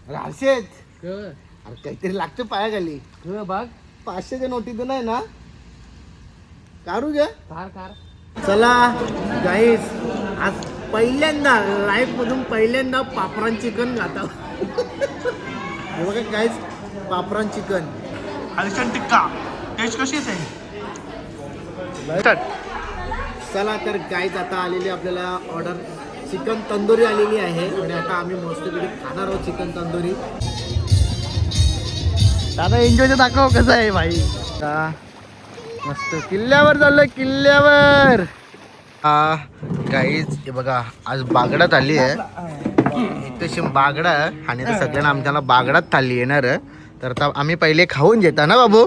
राशेत क अरे काहीतरी लागतं पायाखाली. बघ 500च्या नोटीतून आहे ना, काढू घ्या. कार कार चला गाईस, आज पहिल्यांदा लाईफ मधून पहिल्यांदा पापरान चिकन खाता. हे बघा गाईस, पापरान चिकन हलचन टिक्का टेस्ट कशी आहे? चला तर गाईस, आता आलेली आपल्याला ऑर्डर चिकन तंदुरी आलेली आहे आणि आता आम्ही मस्तपैकी खाणार आहोत चिकन तंदुरी. दादा एन्जॉय तर दाखव कसं आहे भाई. मस्त किल्ल्यावर चाललोय, किल्ल्यावर. गाईज हे बघा, आज बागडात आली आहे. तशी बागडा आणि तर सगळ्यांना आमच्याला बागडात थाली येणार. तर आता आम्ही पहिले खाऊन घेता ना बाबू.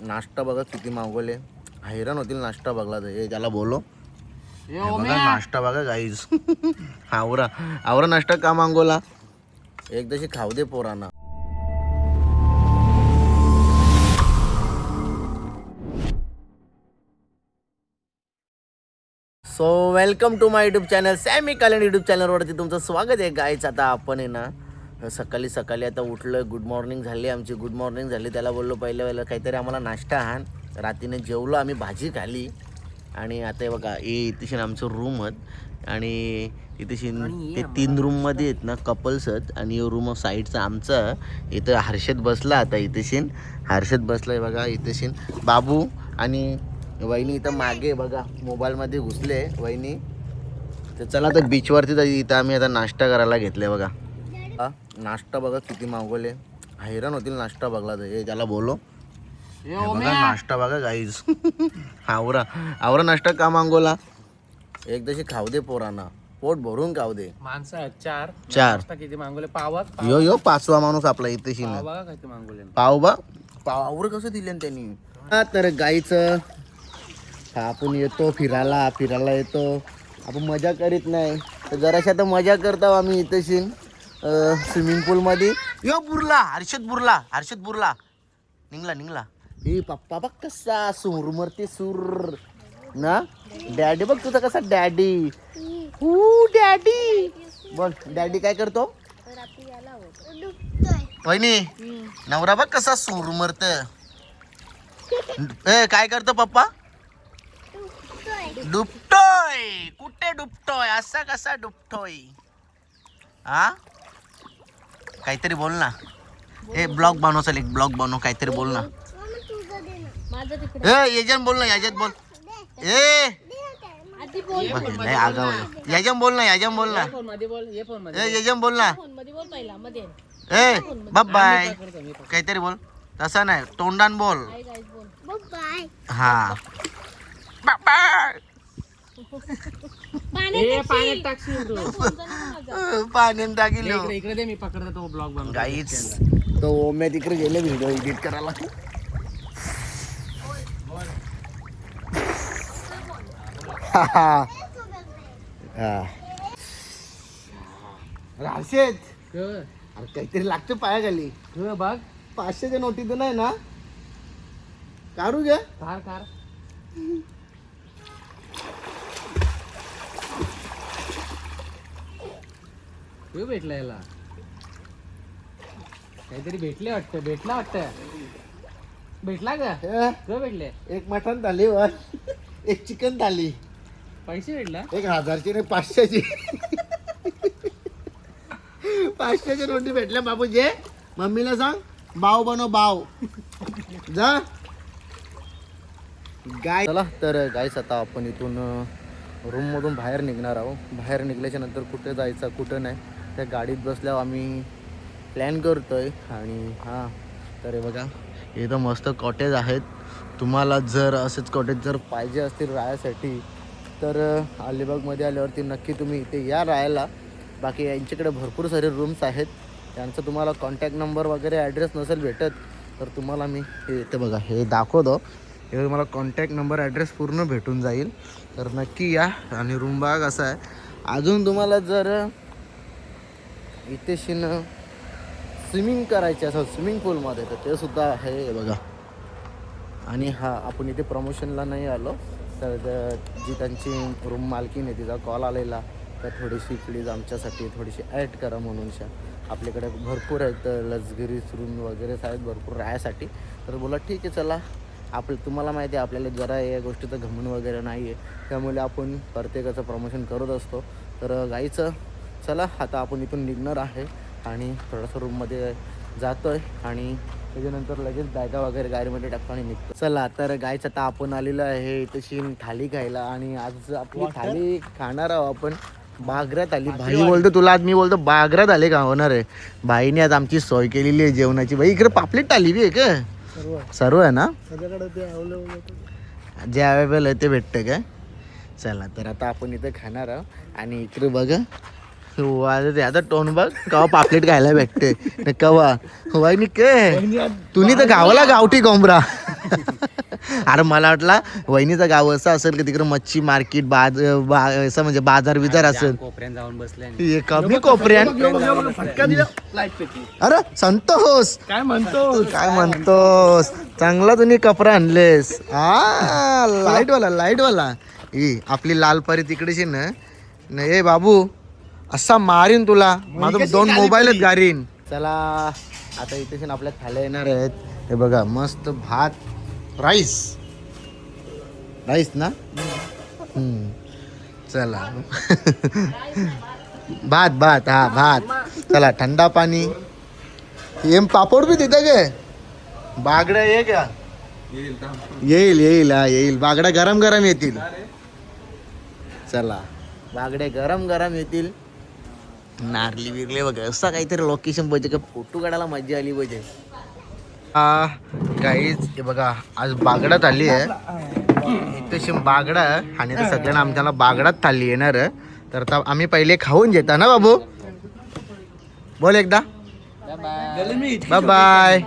नाश्ता बघा किती मागवले, हैराण होतील नाश्ता बघला तर. हे त्याला बोलो, हे बघा नाश्ता बघा गाईज. आवरा आवरा नाश्ता का मागवला, एकदाशी खाऊ दे पोरांना. So welcome to my YouTube channel, Sammy Kalan YouTube चॅनलवरती तुमचं स्वागत आहे गाईच. आता आपण आहे ना सकाळी सकाळी आता उठलं, गुड मॉर्निंग झाली आमची. गुड मॉर्निंग झाली, त्याला बोललो पहिलं काहीतरी आम्हाला नाश्ता आण. रात्रीने जेवलो आम्ही, भाजी खाली. आणि आता हे बघा, हे इथेशी आमचं रूम आहेत आणि इथेशी ते 3 रूममध्ये आहेत ना कपल्स आहेत. आणि रूम साईडचा आमचा. इथं हर्षद बसला, आता इथेशी हर्षद बसला आहे बघा. इथेशी बाबू आणि वहिनी इथं मागे बघा मोबाईलमध्ये घुसले वहिनी. तर चला तर बीचवरती तर इथं आम्ही आता नाश्ता करायला घेतले बघा. नाश्ता बघा किती मागवले, हैराण होतील नाश्ता बघला तर. हे त्याला बोलो, हे बघा नाश्ता बघा गाईज. आवरा आवरा नाश्ता का मागवला, एकदाशी खाऊ दे पोरांना, पोट भरून खाऊ दे. माणसं चार चार किती मागवले? पाव यो 5वा माणूस आपला इथेशी ना. बघा किती मागवले. पावावर कसं दिले त्यांनी. तर गाईचं आपण येतो फिरायला येतो, आपण मजा करीत नाही. तर जराशी आता मजा करतो आम्ही इथेशी स्विमिंग पूलमध्ये. यो हर्षद बुरला निघला. ए पप्पा बघ कसा सूर मरते सूर ना. डॅडी बघ तुझा कसा डॅडी. डॅडी बोल, डॅडी काय करतो? वहिनी नवरा बघ कसा सूर मरत. काय करतो पप्पा? डुबतोय. कुठे डुबतोय, असा कसा डुबतोय? हा काहीतरी बोल ना. ए ब्लॉग बनव, चल एक ब्लॉग बनव, काहीतरी बोल ना. याच्यात बोल ना, याच्यात बोल. नाही आगाव, याच्यात बोल ना, याच्यात बोल ना, याच्यात बोल ना. ए बाय काहीतरी बोल, तसा नाही तोंडान बोल. हा पाण्यात टाकील इकडे दे, मी पकडतो तो ब्लॉग बनवतो. गाईच तो ओम्या तिकडे गेले व्हिडिओ एडिट करायला. राशेत अरे काहीतरी लागतं पायाखाली. बघ 500च्या नोटीतून आहे ना, काढू घ्या. कार कार भेटला याला, काहीतरी भेटले वाटतं. भेटला का भेटले? एक मटण थाली वर, एक चिकन थाली. पैसे भेटला? एक 1000ची नाही 500ची. 500च्या नोटी भेटल्या बाबूजी. मम्मीला सांग बाव बनव बाव जा. गाय चला तर गाईस, आता आपण इथून रूममधून बाहेर निघणार आहोत. बाहेर निघल्याच्या नंतर कुठे जायचं कुठं नाही, त्या गाडीत बसल्यावर आम्ही प्लॅन करतोय. आणि हां तर हे बघा, इथं मस्त कॉटेज आहेत. तुम्हाला जर असेच कॉटेज जर पाहिजे असतील राहायसाठी तर अलिबागमध्ये आल्यावरती नक्की तुम्ही इथे या राहायला. बाकी यांच्याकडे भरपूर सारे रूम्स आहेत. त्यांचा तुम्हाला कॉन्टॅक्ट नंबर वगैरे ॲड्रेस नसेल भेटत तर तुम्हाला मी हे इथे बघा हे दाखवतो. हे तुम्हाला कॉन्टॅक्ट नंबर ॲड्रेस पूर्ण भेटून जाईल. तर नक्की या. आणि रूम बघा कसा आहे. अजून तुम्हाला जर इथे स्विमिंग करायचे असं स्विमिंग पूलमध्ये तर ते सुद्धा आहे बघा. आणि हा आपण इथे प्रमोशनला नाही आलो, तर जी त्यांची रूम मालकीन आहे तिचा कॉल आलेला तर थोडीशी प्लीज आमच्यासाठी थोडीशी ॲड करा म्हणूनशा. आपल्याकडे भरपूर आहेत लसगिरी सुरून वगैरे आहेत भरपूर राहायसाठी. तर बोला ठीक आहे चला, तुम्हाला माहिती आहे आपल्याला जरा या गोष्टीचं घमंड वगैरे नाही आहे, त्यामुळे आपण प्रत्येकाचं प्रमोशन करत असतो. तर गाईचं चला आता आपण इथून निघणार आहे आणि थोडंसं रूममध्ये जातो आहे आणि त्याच्यानंतर लगेच बॅगा वगैरे गाडीमध्ये टाकतो आणि निघतो. चला तर गायचं आता आपण आलेलो आहे तशी थाली खायला आणि आज आपली थाली खाणार आहोत आपण बागरात आली. भाई बोलतो तुला आज, मी बोलतो बागरात आले का होणार आहे. भाईने आज आमची सोय केलेली आहे जेवणाची. भाई इकडे पापलेट आली बी आहे का? सर्व आहे ना, जे अवेलेबल आहे ते भेटतं का? चला तर आता आपण इथं खाणार आहोत आणि इकडे बघा आता टोन बघ कवा पापलेट खायला भेटते कवा वाईनी काय तुम्ही तर गावाला गावठी कोंबरा. अरे मला वाटला वहिनीचं गाव असं असेल की तिकडे मच्छी मार्केट असं म्हणजे बाजार बिजार असेल. कोपऱ्यात जाऊन बसले कमी कोपऱ्यात. अरे संतोष काय म्हणतो काय म्हणतोस, चांगला तुम्ही कपडा आणलेस. हा लाईटवाला आपली लाल परी तिकडेची ना ए बाबू असा मारीन तुला, माझं 2 मोबाईलच गारीन. चला आता इथे आपल्या थाल्या येणार आहेत. हे बघा मस्त भात राईस ना. चला भात हा भात. चला थंडा पाणी एम पापड बी तिथं गे बागड्या ये का येईल बागड्या गरम येतील. चला बागड्या गरम येतील. नारली बिरले वगैरे असं काहीतरी लोकेशन पाहिजे का फोटो काढायला मजा आली पाहिजे. काहीच हे बघा आज बागडात आली आहे तशी बागडा आणि तर सगळ्यांना आमच्याला बागडात थाली येणार. तर आता आम्ही पहिले खाऊन घेता ना बाबू, बोल एकदा बाय बाय.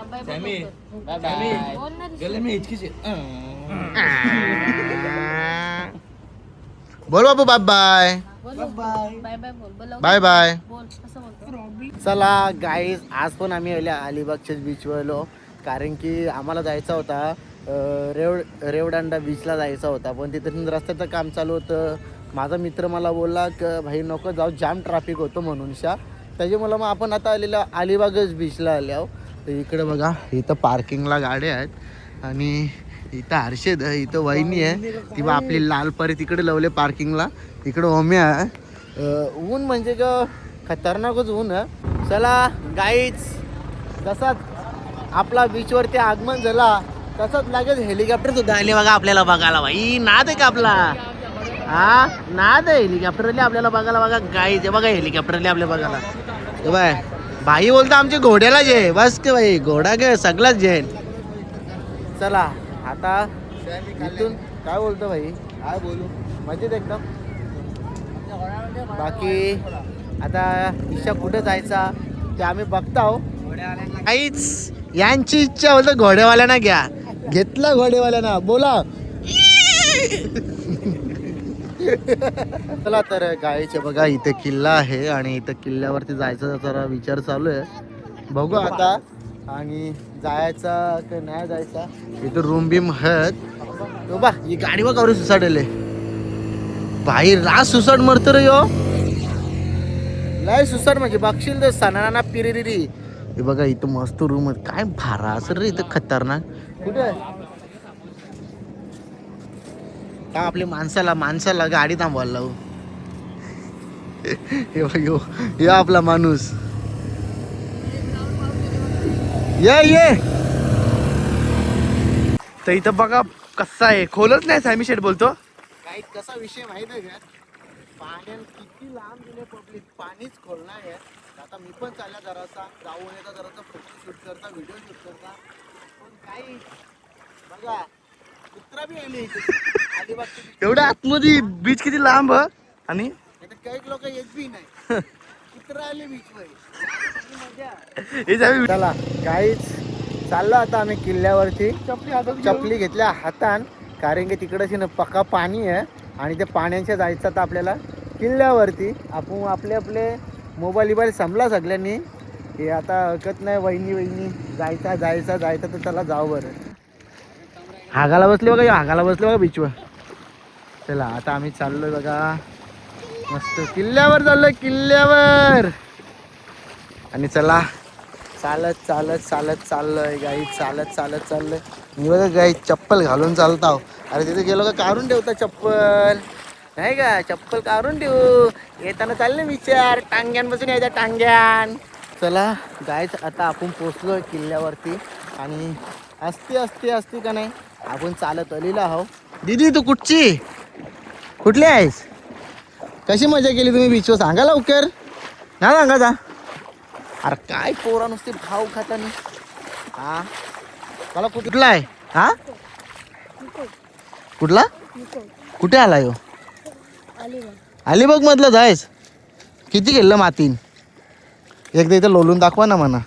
बोल बाबू बाय बाय बाय बाय. चला गाईज आज पण आम्ही अलिबागच्याच बीचवर आलो कारण की आम्हाला जायचा होता रेवदांडा बीचला जायचा होता, पण तिथून रस्त्याचं काम चालू होतं. माझा मित्र मला बोलला की भाई नको जाऊ जाम ट्रॅफिक होतं म्हणून त्याच्यामुळं मग आपण आता अलिबागच बीचला आले आहो. तर इकडे बघा इथं पार्किंगला गाड्या आहेत आणि इथं हर्षद आहे, इथं वहिनी आहे ती बा आपली लाल परी तिकडे लावले पार्किंगला. इकडं ओम्या आहे. ऊन म्हणजे का खतरनाकच ऊन आहे. चला गाईच जसाच आपला बीचवरती आगमन झाला तसंच लागेल हेलिकॉप्टर सुद्धा आले बघा आपल्याला बघायला. भाई नाद आहे का आपला, हा नाद आहे हेलिकॉप्टरले आपल्याला बघायला. बघा गाईच हे बघा हेलिकॉप्टरले आपल्या बघायला. हे बाय भाई बोलतो आमच्या घोड्याला जे बस के भाई घोडा गे सगळंच जे. चला आता इथून काय बोलतो भाई, काय बोलू मजेत एकदम. बाकी आता ईशा कुठे जायचा ते आम्ही बघताव. काहीच यांची इच्छा होतं घोडेवाल्यांना घ्या, घेतला घोडेवाल्यांना बोला. चला तर गायचे बघा इथे किल्ला आहे आणि इथं किल्ल्यावरती जायचा जरा विचार चालू आहे. बघू आता आणि जायचा का नाही जायचा. इथं रूम बीम आहेत बा. ही गाडी बघ करू सुसाडले भाई रास सुसाड मरत रे यो लय सुसाड म्हणजे बघशील तर सणाना पिरिरी. हे बघा इथं मस्त रूम आहे, काय भारा असं रे इथं खतरनाक. कुठे का आपली माणसाला गाडी थांबवायला लावू. हे आपला माणूस ये तर इथं बघा कसा आहे, खोलच नाही सॅमी शेट बोलतो. काय कसा विषय माहित आहे का, पाण्यात किती लांब गेले पब्लिक, पाणीच खोल नाही आहे. आता मी पण चालला जरासा जाऊन येता, जरासा फोटो शूट करता, व्हिडिओ शूट करता, पण काही बघा कुत्रा बी आले अलिबागच्या एवढ्या आतमध्ये बीच किती लांब आणि काही लोक येत बी नाही. कुत्रा आले बीच वर. हे जावी. चला काहीच चाललो आता आम्ही किल्ल्यावरती. चपली घेतल्या हातान कारण की तिकडे ना पक्का पाणी आहे आणि ते पाण्याच्या जायचं तर आपल्याला किल्ल्यावरती. आपण आपले मोबाईल बिबाईल संपला सगळ्यांनी हे आता हरकत नाही. वहिनी जायचा तर चला जाऊ बरं. हागाला बसले बघा बीचवर. चला आता आम्ही चाललोय बघा मस्त किल्ल्यावर चाललोय किल्ल्यावर. आणि चला चालत चालत चालत चाललोय गाई, चालत चालत चाललोय. मी बघा गाई चप्पल घालून चालताव. अरे तिथे गेलो का काढून ठेवता चप्पल, नाही का? चप्पल काढून ठेवू. येताना चालले विचार टांग्यांपासून यायच्या टांग्यान. चला गाईच आता आपण पोचलोय किल्ल्यावरती आणि असते असते असते का नाही आपण चालत आलेलो आहो. दीदी तू कुठची, कुठली आहेस? कशी मजा केली तुम्ही बीचवर सांगा लवकर ना, सांगा जा. अरे काय पोरा नुसते भाव खाताना. हा मला कुठला आहे? हा कुठला, कुठे आला यो? अलिबाग मधलं जायस? किती गेलं मातीन? एकदा इथं लोलून दाखवा ना म्हणा.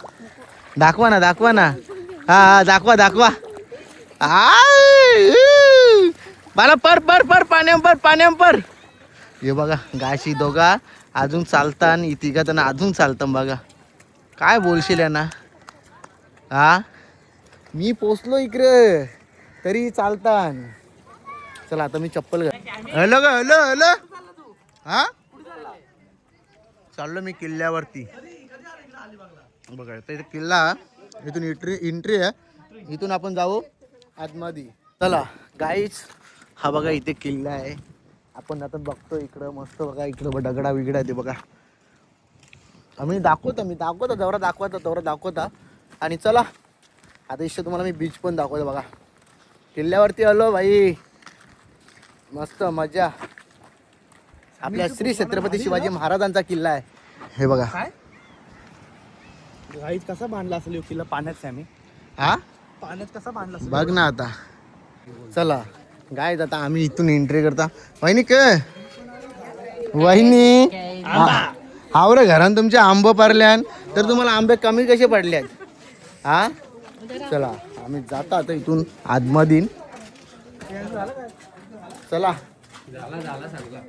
दाखवा ना, दाखवा ना. हा हा दाखवा दाखवा. मला पर पर पर पाण्याम पर पाण्याम पर. हे बघा गायशी दोघा अजून चालता आणि तिघा त्यांना अजून चालतं बघा. काय बोलशील ना. हा मी पोचलो इकडे तरी चालतान. चला आता मी चप्पल घाल. हॅलो ग हॅलो हॅलो. हा चाललो मी किल्ल्यावरती. बघा इथे किल्ला, इथून एंट्री आहे, इथून आपण जाऊ आतमध्ये. चला गाईच हा बघा इथे किल्ला आहे. आपण आता बघतो इकडं मस्त बघा, इकडं दगडा विगडा ते बघा. मी दाखवतो जेवढा दाखवता तेवढा दाखवता. आणि चला आता इथे तुम्हाला मी बीच पण दाखवतो बघा. किल्ल्यावरती आलो भाई, मस्त मजा. आपल्या श्री छत्रपती शिवाजी महाराजांचा किल्ला आहे हे बघा. गाईच कसा बांधला असेल किल्ला पाण्यात सॅमी? हा पाण्यात कसा बांधला असेल? बघ ना आता. चला गाईज आता आम्ही इथून एंट्री करता. वहिनी क वहिनी हावरे घरान तुमचे आंबे पारल्यान तर तुम्हाला आंबे कमी कसे पडल्यात? हा चला आम्ही जातो आता इथून आतमधीन. चला झाला झाला सगळा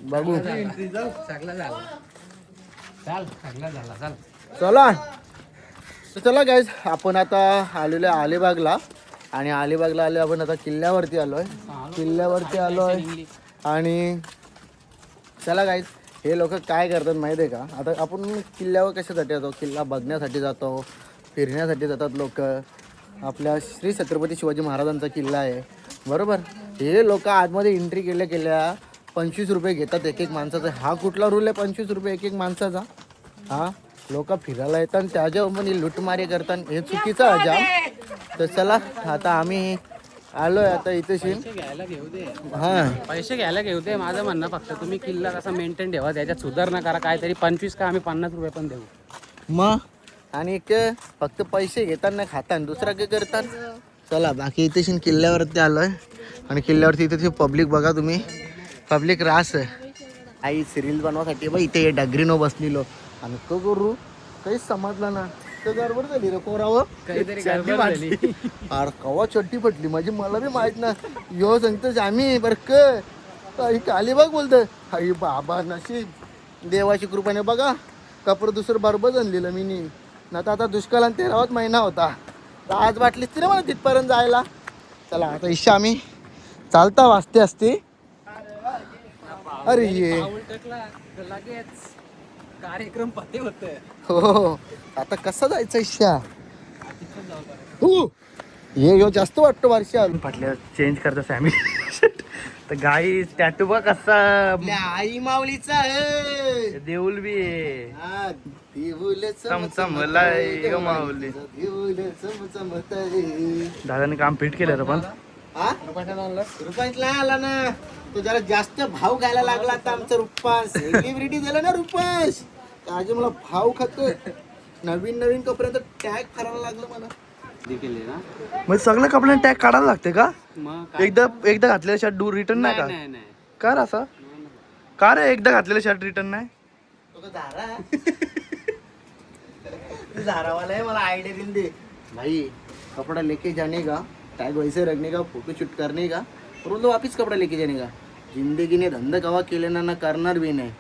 बघू. सगळा झाला. चाल सगळा झाला चाल. चला तर चला गाईज आपण आता आलेलो आहे अलिबागला. आणि अलिबागला आलो आपण आता किल्ल्यावरती आलोय. किल्ल्यावरती आलोय आणि चला गाईज हे लोक काय करतात माहिती आहे का? आता आपण किल्ल्यावर कशासाठी जातो? किल्ला बघण्यासाठी जातो, फिरण्यासाठी जातात लोक. आपल्या श्री छत्रपती शिवाजी महाराजांचा किल्ला आहे बरोबर. हे लोक आतमध्ये एंट्री केल्या 25 रुपये घेतात एक एक माणसाचा. हा कुठला रूल आहे 25 रुपये एक एक माणसाचा? हा लोक फिरायला येतात त्याच्यावर पण लुटमारी करतात, हे चुकीचं आहे जाम. तर चला आता आम्ही आलोय आता इथे पैसे घ्यायला घेऊ दे. हा पैसे घ्यायला घेऊ दे. माझं म्हणणं फक्त तुम्ही किल्ला कसा मेंटेन ठेवा, त्याच्यात सुधारणा करा. काहीतरी 25 का आम्ही 50 रुपये पण देऊ मग. आणि फक्त पैसे घेताना खाताना दुसरा काय करतात? चला बाकी इथे किल्ल्यावरती आलोय आणि किल्ल्यावरती इथे पब्लिक बघा तुम्ही, पब्लिक रास आई सिरियल बनवासाठी बा इथे डगरीनो बसलेलो. आणि तो करू काहीच समजलं ना. तर गडबड झाली रे पोरावर, काहीतरी चड्डी गडबड फाटली. झाली. अरे कवा चड्डी फटली म्हणजे मला बी माहित ना. यो सांगतोच आम्ही बरं काही कालीबाग बोलतं. आई बाबा नशीब देवाची कृपाने बघा कपडं दुसरं बरोबर आणलेलं मी नी. ना तर आता दुष्काळ आणि 13वाच महिना होता. तर आज वाटलीच ती ना मला तिथपर्यंत जायला. चला आता इच्छा आम्ही चालता वाजते असते. अरे ये पाऊल टाकला तर लगेच कार्यक्रम पते होत. हो आता कसं जायचं इच्छा? हो ये यो जास्त वाटतो वर्षी आलो. फाटल्या चेंज करतो सॅमी. तर गाई टॅटू बघ कसा आपल्या आई माऊलीचा आहे. देऊल बी आहे. हा, देऊल चमचमलाय ग माऊली. देऊल चमचमतय. दादाने काम फिट केलं रे पण. हा रुपांशला आला ना तो जरा जास्त भाव घ्यायला लागला आता आमचा रुपांश. सेलिब्रिटी झाला ना रुपांश. आज मला भाव खातोय. नवीन कपड्याचा टॅग करायला लागलं मला. केले ना मग सगळ्या कपड्यांना टॅग काढायला लागते का? मग काय? एकदा घातलेल्या शर्ट दूर रिटर्न नाही का? नाही नाही का रे असं? का रे एकदा घातलेलं शर्ट रिटर्न नाही? तो झारा झारावाला है, मला आइडिया दिल दे भाई. कपड़ा लेके जाने का, टैग वैसे रखने का, फोटो शूट करने का, और तो वापिस कपड़ा लेके जाने का. जिंदगीने धंदा कवा केले ना करणार बी नाही.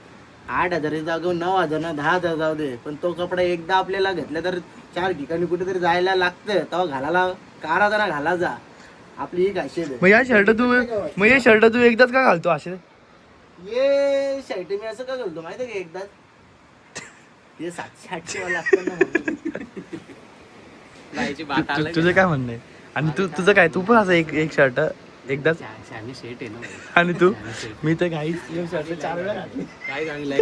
8,000 जागो 9,000 ना 10,000 जाऊ दे, पण तो कपडा एकदा आपल्याला घेतला तर 4 ठिकाणी कुठेतरी जायला लागतं. तेव्हा घालायला काराचा ना घालायचा. आपली ही खासियत आहे. मग या शर्ट तू एकदाच का घालतो असे? ये शर्ट मी असं का घालतो माहिती आहे का? एकदा ते 700-800 वाला असतं ना म्हणून. जायची बात आलं तुझं काय म्हणणं आहे? आणि तुझं काय, तू पण असं एक शर्ट एकदाच आम्ही शेट आहे ना. आणि तू? मी तर काही शर्ट 4 वेळा घातले. काय चांगलं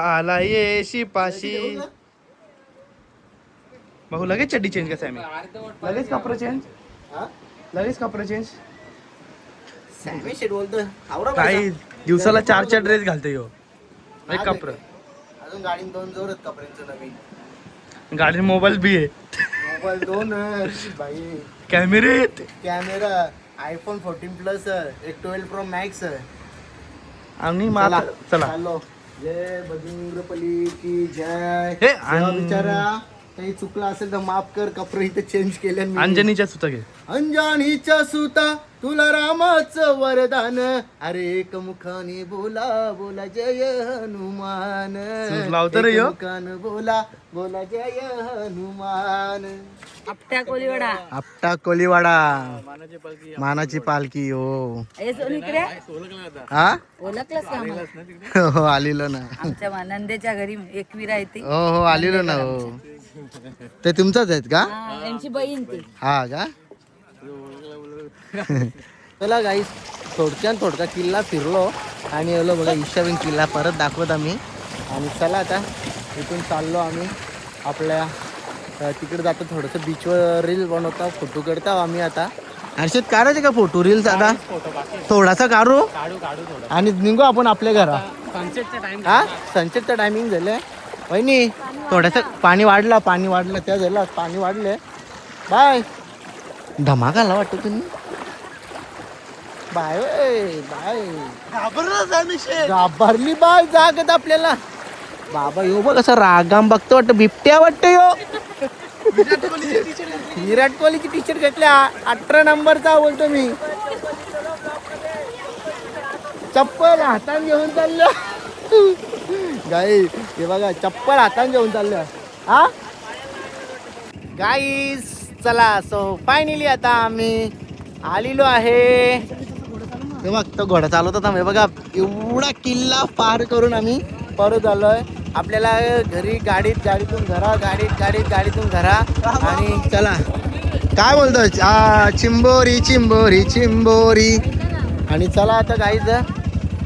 आला ये शिपाशी. बघू लगेच चड्डी चेंज कसं आहे मी लगेच कपडे चेंज हा? लगेच कपडे चेंज सॅमी शेट बोलतो आवरा काही दिवसाला 4 ड्रेस घालते यो एक कपडे. अजून गाडीत 2 जोर आहेत कपड्यांचं नवीन. गाडी मोबाईल बी आहे, मोबाईल 2 भाई, कॅमेरे आहेत. कॅमेरा आयफोन 14 प्लस, एक 12 प्रो मॅक्स. आणि चला चालो. जय बजरंगबली की जय. हे जेव्हा बिचारा काही चुकलं असेल तर माफ कर, कपडे इथे चेंज केले मी. अंजनीच्या सुता घे. अंजनीच्या सुता तुला रामाचं वरदान, अरे एकमुखाने बोला बोला जय हनुमान. सूर लावतो रे ह्यो. एकमुखाने बोला बोला जय हनुमान. आपटा कोलीवाडा आपटा कोलीवाडा मानाची पालखी. हो हे सोन इकडे हा ओळखलंस का आम्हाला? हो आलेलो ना. आमच्या नंदेच्या घरी एकविरा येते. हो हो आलेलो ना. हो ते तुमचंच आहेत का? यांची बहीण ती. हा का? चला गाईस, थोडका किल्ला फिरलो आणि आलो बघा ईशाविंग किल्ला परत दाखवत आम्ही. आणि चला आता इथून चाललो आम्ही आपल्या तिकडे जातो. थोडंसं बीचवर रील बनवता, फोटो काढता आम्ही. आता हर्षद काढायचे का फोटो रील्स? आता थोडासा काढू थोडं आणि निघू आपण आपल्या घरा. सनसेटचा टाइम. हा सनसेटचं टायमिंग झालं वहिनी. थोडंसं पाणी वाढलं त्या झालं पाणी वाढले. बाय. धमाकाला वाटतं तुम्ही. Bye bye. घाबरली बाय जागत आपल्याला. बाबा यो बघ कसं रागाम बघतो वाटतं, बिबट्या वाटतं यो. विराट कोहलीची टी शर्ट घेतल्या 18 नंबरचा बोलतो मी. चप्पल हातात घेऊन चाललो गाई. हे बघा चप्पल हातात घेऊन चाललो. हा गाईस चला. सो फायनली आता आम्ही आलेलो आहे. हे बघ तो घोडा चालवत होता. हे बघा एवढा किल्ला पार करून आम्ही परत आलोय. आपल्याला घरी गाडीतून गाडीतून घरा. आणि चला काय बोलतोय चिंबोरी चिंबोरी चिंबोरी. आणि चला आता गाईज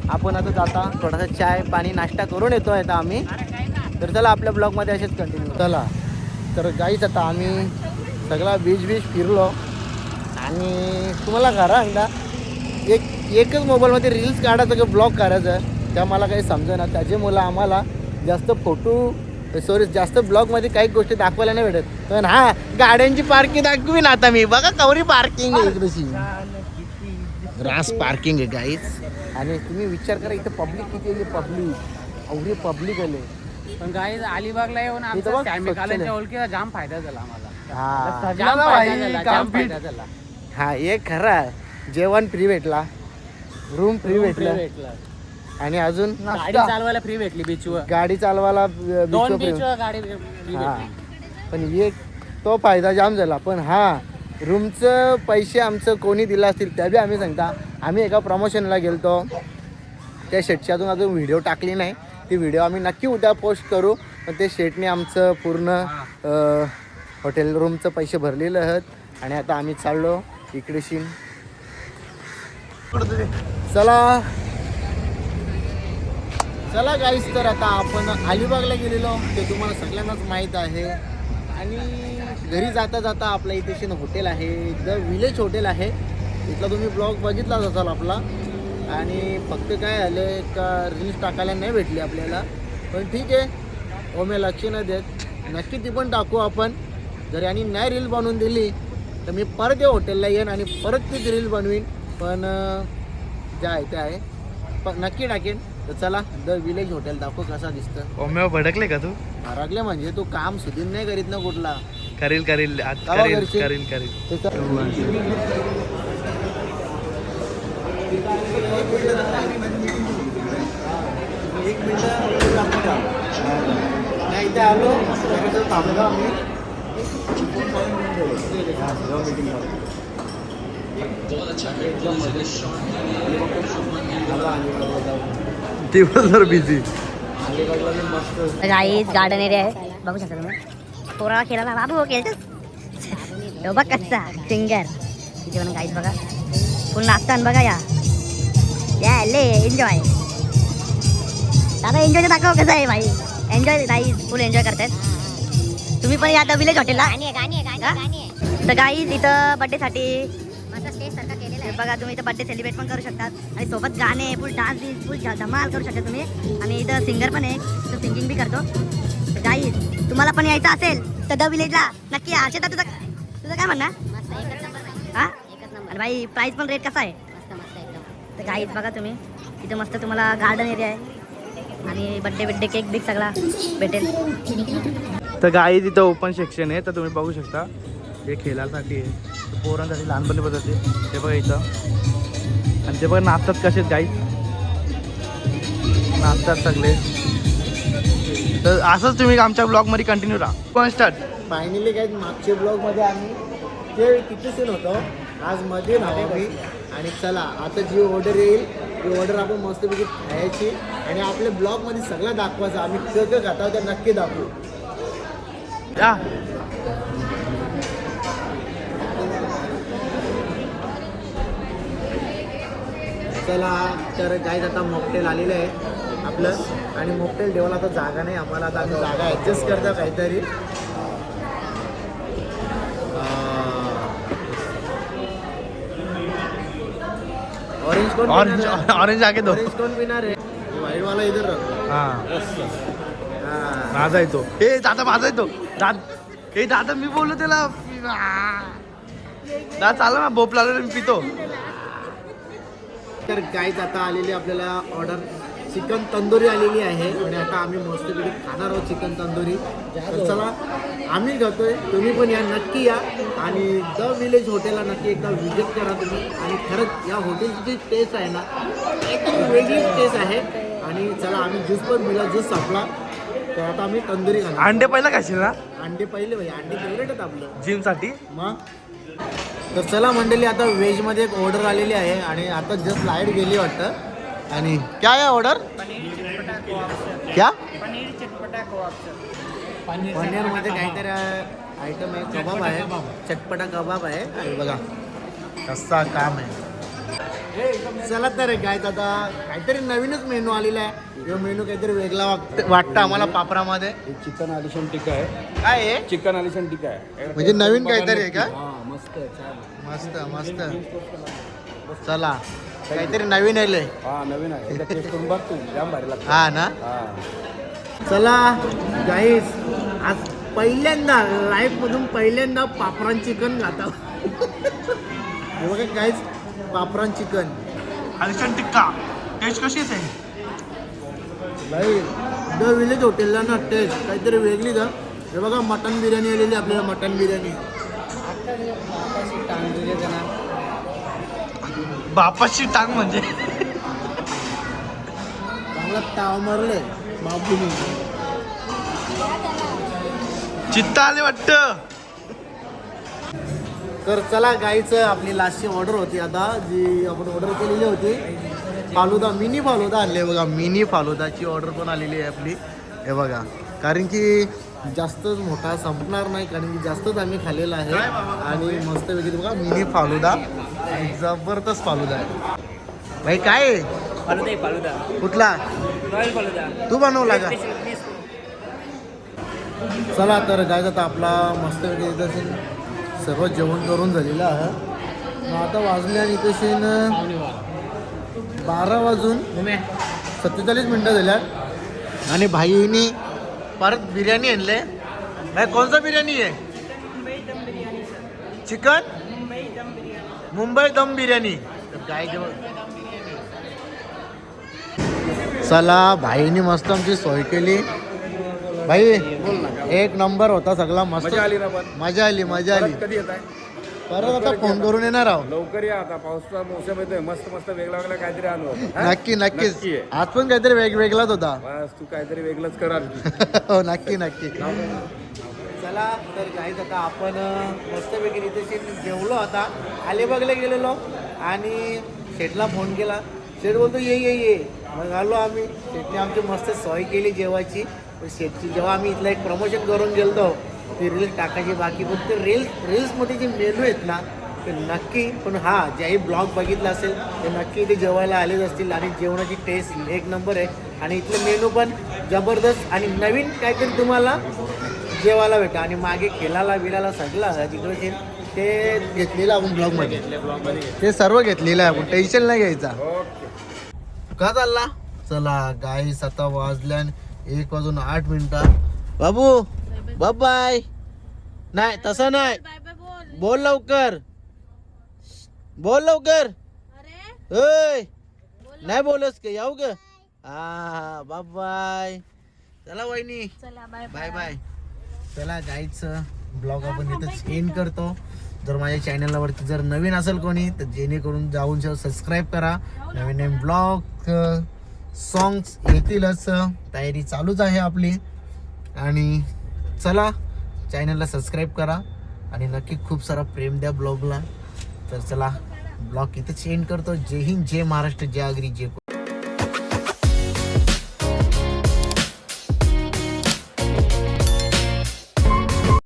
आपण आता जाता थोडासा चाय पाणी नाश्ता करून येतो आता आम्ही. तर चला आपल्या ब्लॉगमध्ये असेच कंटिन्यू. चला तर गाईज आता आम्ही सगळा बीच फिरलो. आणि तुम्हाला घरा एकदा एकच मोबाईलमध्ये रील्स काढायचं का ब्लॉग काढायचं त्या मला काही समजेना. त्याच्यामुळं आम्हाला जास्त जास्त ब्लॉगमध्ये काही गोष्टी दाखवायला नाही भेटत. पण हा गाड्यांची पार्किंग दाखवीन आता मी. बघा कवरी पार्किंग आहे इकडेची. रास पार्किंग आहे गाईज. आणि तुम्ही विचार करा इथं पब्लिक किती आहे. एवढी पब्लिक आले. पण काही अलिबागला येऊन इथं बघ, आमच्या स्वच्छ कॉलेजच्या ओळखीचा जाम फायदा झाला आम्हाला. हा जाम फायदा झाला. हा एक खरा. जेवण फ्री भेटला, रूम फ्री भेटला, आणि अजून गाडी चालवायला फ्री भेटली बीचवर. गाडी चालवायला 2 बीचवर गाडी फ्री हा. भेटली. पण एक तो फायदा जाम झाला. पण हा रूमचं पैसे आमचं कोणी दिलं असतील त्या बी आम्ही सांगता. आम्ही एका प्रमोशनला गेलतो त्या शेटच्यातून अजून व्हिडिओ टाकली नाही. ती व्हिडिओ आम्ही नक्की उद्या पोस्ट करू. पण ते शेटने आमचं पूर्ण हॉटेल रूमचं पैसे भरलेलं आहेत. आणि आता आम्ही चाललो इकडेशी. चला गाईस, तर आता आपण अलिबागला गेलेलो ते तुम्हाला सगळ्यांनाच माहीत आहे. आणि घरी जाता जाता आपल्या इथे हॉटेल आहे, द विलेज हॉटेल आहे. इथला तुम्ही ब्लॉग बघितलाच असाल आपला. आणि फक्त काय झालं का रील्स टाकायला नाही भेटली आपल्याला. पण ठीक आहे, ओमे लक्ष न देत नक्की ती पण टाकू आपण. जर यांनी नाही रील बनवून दिली तर मी परत या हॉटेलला येईन आणि परत तीच रील बनवीन. पण जे आहे ते आहे, पण नक्की टाकेन. तर चला द विलेज हॉटेल दाखव कसा दिसतं. ओम्या भडकले का तू? हरकले म्हणजे तू काम सुधीन नाही करीत ना कुठला. करेल गावा घरचे. करेल ते चल. एक मिनिट नाही इथे आलो थांबलो आम्ही. दिवसभर बिझी. अलिबागला मी मस्त गाईज गार्डन एरिया आहे बघू शकता तुम्ही. पोरा खेळायला बाबू खेळतो बघ कसा सिंगर तिथे म्हणून गाईज बघा फुल नाचतान बघा या ले एन्जॉय. दादा एन्जॉय दाखव कसं आहे भाई. एन्जॉय गाईज फुल एन्जॉय करतात. तुम्ही पण या आता विलेज हॉटेलला. तर गाईज इथं बड्डेसाठी स्टेज सारखा केलेला आहे बघा. तुम्ही इथं बड्डे सेलिब्रेट पण करू शकतात आणि सोबत गाणे फुल डान्स फुल धमाल करू शकता तुम्ही. आणि इथं सिंगर पण आहे तो सिंगिंग बी करतो. गाईज तुम्हाला पण यायचं असेल तर द विलेजला नक्की या. अर्षदा तुझं तुझं काय म्हणणं हा. आणि भाई प्राईस पण रेट कसा आहे. तर गाईज बघा तुम्ही इथं मस्त तुम्हाला गार्डन एरिया आहे आणि बड्डे केक बिक सगळा भेटेल. तर गाई तिथं ओपन सेक्शन आहे तर तुम्ही बघू शकता. हे खेळासाठी आहे पोरांसाठी लहानपणी बघते ते बघा इथं. आणि ते बघा नाचतात कसे गाई नाचतात सगळे. तर असंच तुम्ही आमच्या ब्लॉगमध्ये कंटिन्यू राहा. पण स्टार्ट. फायनली काय मागच्या ब्लॉगमध्ये आम्ही ते किती सीन होतो आज मध्ये नावावी. आणि चला आता जी ऑर्डर येईल ती ऑर्डर आपण मस्तपैकी खायची आणि आपल्या ब्लॉगमध्ये सगळं दाखवायचं. आम्ही सगळं खाता तर नक्की दाखवू. या चला तर काय आता मॉकटेल आलेलं आहे आपलं. आणि मॉकटेल ठेवायला आता जागा नाही आम्हाला. आता आम्ही जागा ॲडजस्ट करतो काहीतरी. ऑरेंज कोण ऑरेंज ऑरेंज आगे दो. ऑरेंज कोण पिणार आहे. व्हाईटवाला इधर राहतो. हां माझा येतो. ए दादा माझा येतो. हे दादा मी बोललो त्याला दादा चालला ना बोप लागला मी पितो. तर गाईच आता आलेली आपल्याला ऑर्डर चिकन तंदुरी आलेली आहे आणि आता आम्ही मस्तपैकी खाणार आहोत चिकन तंदुरी. तर चला आम्ही घेतोय तुम्ही पण या नक्की या आणि द विलेज हॉटेलला नक्की एकदा व्हिजिट करा तुम्ही. आणि खरंच या हॉटेलची जी टेस्ट आहे ना एकदम वेगळीच टेस्ट आहे. आणि चला आम्ही ज्यूस पण पिला ज्यूस संपला तर आता आम्ही तंदुरी खाणार. अंडे पहिला खाशील ना. अंडे पहिले भाई अंडे फेवरेट आहेत आपलं जिमसाठी. मग तर चला मंडळी आता व्हेजमध्ये एक ऑर्डर आलेली आहे आणि आता जस्ट लाईट गेली वाटतं. आणि क्या आहे ऑर्डर क्या पनीरमध्ये काहीतरी आयटम आहे. कबाब आहे चटपटा कबाब आहे. आणि बघा कसा काम आहे. चला तर गायत आता काहीतरी नवीनच मेनू आलेला आहे. हे मेनू काहीतरी वेगळा वाटतं आम्हाला पापरामध्ये. चिकन आलिशान टिक्का आहे. काय आहे चिकन आलिशान टिक्का आहे म्हणजे नवीन काहीतरी आहे का. मस्त मस्त मस्त. चला काहीतरी नवीन आले. हा नवीन आहे. एकदा टेस्ट करून बघ तू जाम भारी लागतं. हा ना. चला गाईस आज पहिल्यांदा लाईफमधून पहिल्यांदा पापरान चिकन खाता. हे बघा गाईस पापरान चिकन आलिशान टिक्का टेस्ट कशी आहे. भाई द विलेज हॉटेलला ना टेस्ट काहीतरी वेगळी का. हे बघा मटन बिर्याणी आलेली आपल्याला. मटन बिर्याणी बापाची टांग म्हणजे चांगला ताव मारले बाबूनी. चित्ता आले वाटतं. तर चला गाईचं आपली लास्टची ऑर्डर होती आता जी आपण ऑर्डर केलेली होती. फालुदा मिनी फालुदा आणले बघा. मिनी फालुदाची ऑर्डर पण आलेली आहे आपली. हे बघा कारण की जास्तच मोठा संपणार नाही कारण की जास्तच आम्ही खाल्लेला आहे. आणि मस्त वगैरे बघा मिनी फालुदा जबरदस्त फालुदा आहे. भाई काय आहे? फालुदा कुठला तू बनवला का. चला तर काय आता आपला मस्त वगैरे सर्व जेवण करून झालेलं आहे. मग आता वाजले आणि तसे 12:47 झाल्यात. आणि भाईनी परत बिर्याणी आणले. भाई कोणता बिर्याणी आहे. चिकन मुंबई दम बिर्याणी. काय जेवण. चला भाईनी मस्त आमची सोय केली. भाई एक नंबर होता सगळा मस्त. मजा आली ना. पण मजा आली मजा आली. कधी येत आहे. परत आता फोन करून येणार आहो. लवकर या. आता पावसाचा मोसम येतोय. मस्त मस्त वेगळा वेगळा काहीतरी आणू. नक्की नक्कीच. नक्की आहे. आज पण काहीतरी वेगवेगळाच होता. बस तू काहीतरी वेगळंच कराल. हो नक्की नक्की. चला तर काहीच आता आपण मस्तपैकी इथे जेवलो. आता अलिबागला गेलेलो आणि शेठला फोन केला. शेठ बोलतो ये ये ये मग आलो आम्ही. शेटने आमची मस्त सोय केली जेवायची. पण शेटची जेव्हा आम्ही इथलं एक प्रमोशन करून गेलतो ती रील्स टाकायची बाकी, पण ते रील्समध्ये जे मेनू आहेत ना ते नक्की, पण हा ज्याही ब्लॉग बघितला असेल ते नक्की इथे जेवायला आलेच असतील. आणि जेवणाची टेस्ट एक नंबर आहे आणि इथलं मेनू पण जबरदस्त आणि नवीन काहीतरी तुम्हाला जेवायला भेटा. आणि मागे खेळायला बिलाला सगळं तिकडे ते घेतलेलं आपण ब्लॉगमध्ये, ते सर्व घेतलेलं आहे, आपण टेन्शन नाही घ्यायचा. का चालला? चला गाईस आता वाजल्या 1:08. बाबू बाय बाय. नाही तसं नाही, बोल लवकर, बोल लवकर. ओय नाही बोलस का? येऊ ग. हा बाय बाय. चला वहिनी बाय बाय. चला गाईचं ब्लॉग आपण इथंच एंड करतो. जर माझ्या चॅनलला वरती जर नवीन असेल कोणी तर जेणेकरून जाऊन सबस्क्राईब करा. नवीन नवीन ब्लॉग सॉंग्स येतीलच, तयारी चालूच आहे आपली. आणि चला चॅनलला सबस्क्राईब करा आणि नक्की खूप सारा प्रेम द्या ब्लॉगला. तर चला ब्लॉग इथंच एंड करतो. जय हिंद, जय महाराष्ट्र, जय आगरी, जय